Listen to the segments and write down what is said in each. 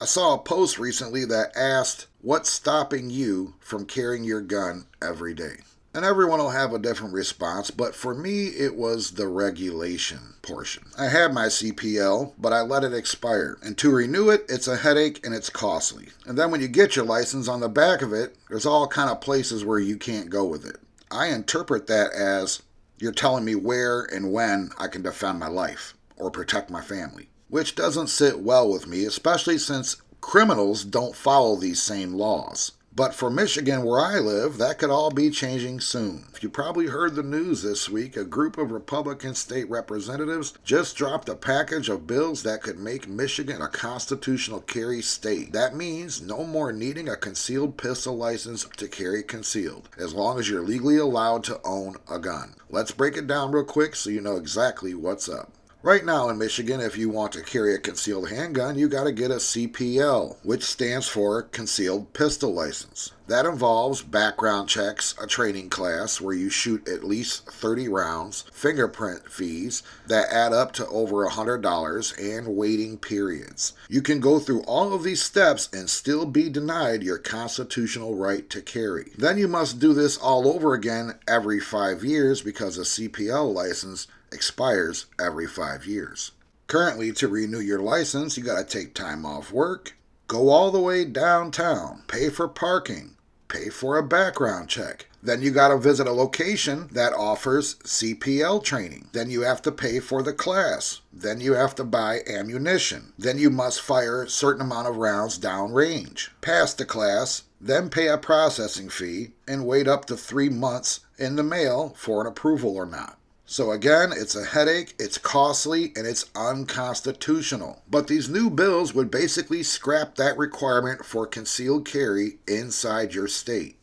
I saw a post recently that asked, what's stopping you from carrying your gun every day? And everyone will have a different response, but for me, it was the regulation portion. I had my CPL, but I let it expire. And to renew it, it's a headache and it's costly. And then when you get your license, on the back of it, there's all kind of places where you can't go with it. I interpret that as you're telling me where and when I can defend my life or protect my family, which doesn't sit well with me, especially since criminals don't follow these same laws. But for Michigan, where I live, that could all be changing soon. You probably heard the news this week. A group of Republican state representatives just dropped a package of bills that could make Michigan a constitutional carry state. That means no more needing a concealed pistol license to carry concealed, as long as you're legally allowed to own a gun. Let's break it down real quick so you know exactly what's up. Right now in Michigan, if you want to carry a concealed handgun, you got to get a CPL, which stands for Concealed Pistol License. That involves background checks, a training class where you shoot at least 30 rounds, fingerprint fees that add up to over $100, and waiting periods. You can go through all of these steps and still be denied your constitutional right to carry. Then you must do this all over again every 5 years because a CPL license expires every 5 years. Currently, to renew your license, you got to take time off work, go all the way downtown, pay for parking, pay for a background check. Then you got to visit a location that offers CPL training. Then you have to pay for the class. Then you have to buy ammunition. Then you must fire a certain amount of rounds downrange. Pass the class, then pay a processing fee, and wait up to 3 months in the mail for an approval or not. So again, it's a headache, it's costly, and it's unconstitutional. But these new bills would basically scrap that requirement for concealed carry inside your state.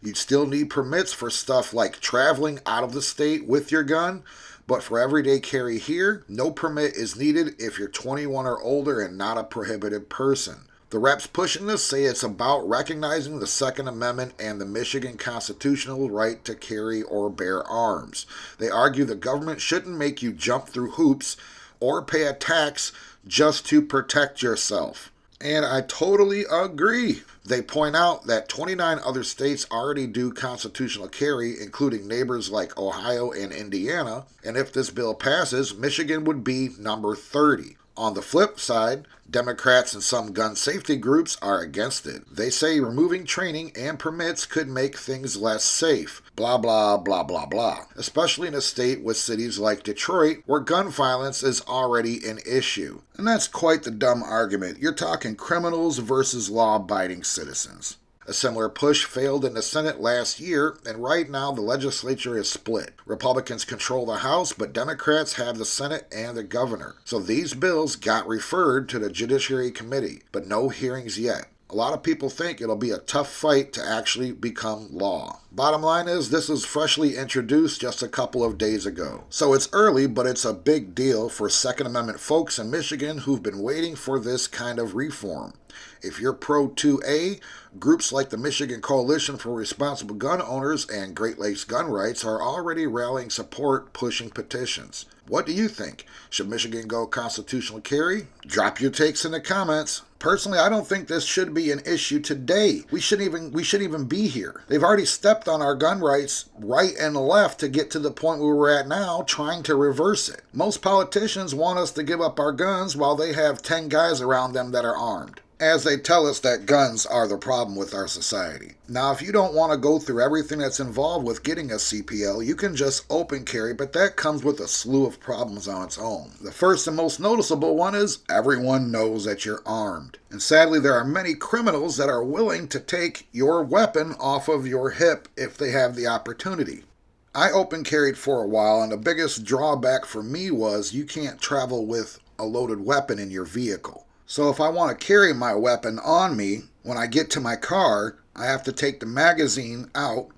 You'd still need permits for stuff like traveling out of the state with your gun, but for everyday carry here, no permit is needed if you're 21 or older and not a prohibited person. The reps pushing this say it's about recognizing the Second Amendment and the Michigan constitutional right to carry or bear arms. They argue the government shouldn't make you jump through hoops or pay a tax just to protect yourself. And I totally agree. They point out that 29 other states already do constitutional carry, including neighbors like Ohio and Indiana, and if this bill passes, Michigan would be number 30. On the flip side, Democrats and some gun safety groups are against it. They say removing training and permits could make things less safe. Blah, blah, blah, blah, blah. Especially in a state with cities like Detroit, where gun violence is already an issue. And that's quite the dumb argument. You're talking criminals versus law-abiding citizens. A similar push failed in the Senate last year, and right now the legislature is split. Republicans control the House, but Democrats have the Senate and the governor. So these bills got referred to the Judiciary Committee, but no hearings yet. A lot of people think it'll be a tough fight to actually become law. Bottom line is, this was freshly introduced just a couple of days ago. So it's early, but it's a big deal for Second Amendment folks in Michigan who've been waiting for this kind of reform. If you're pro 2A, groups like the Michigan Coalition for Responsible Gun Owners and Great Lakes Gun Rights are already rallying support, pushing petitions. What do you think? Should Michigan go constitutional carry? Drop your takes in the comments. Personally, I don't think this should be an issue today. We shouldn't even be here. They've already stepped on our gun rights right and left to get to the point where we're at now, trying to reverse it. Most politicians want us to give up our guns while they have 10 guys around them that are armed, as they tell us that guns are the problem with our society. Now, if you don't want to go through everything that's involved with getting a CPL, you can just open carry, but that comes with a slew of problems on its own. The first and most noticeable one is everyone knows that you're armed. And sadly, there are many criminals that are willing to take your weapon off of your hip if they have the opportunity. I open carried for a while, and the biggest drawback for me was you can't travel with a loaded weapon in your vehicle. So if I want to carry my weapon on me, when I get to my car, I have to take the magazine out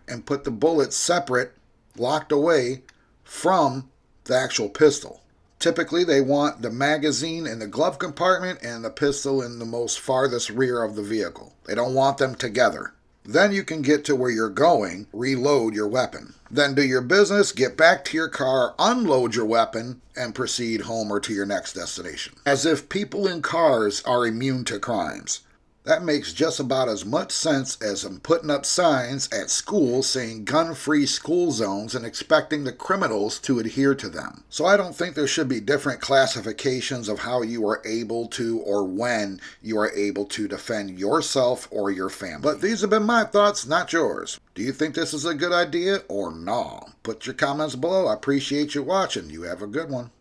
and put the bullets separate, locked away from the actual pistol. Typically, they want the magazine in the glove compartment and the pistol in the most farthest rear of the vehicle. They don't want them together. Then you can get to where you're going, reload your weapon. Then do your business, get back to your car, unload your weapon, and proceed home or to your next destination. As if people in cars are immune to crimes. That makes just about as much sense as I'm putting up signs at schools saying gun-free school zones and expecting the criminals to adhere to them. So I don't think there should be different classifications of how you are able to or when you are able to defend yourself or your family. But these have been my thoughts, not yours. Do you think this is a good idea or no? Put your comments below. I appreciate you watching. You have a good one.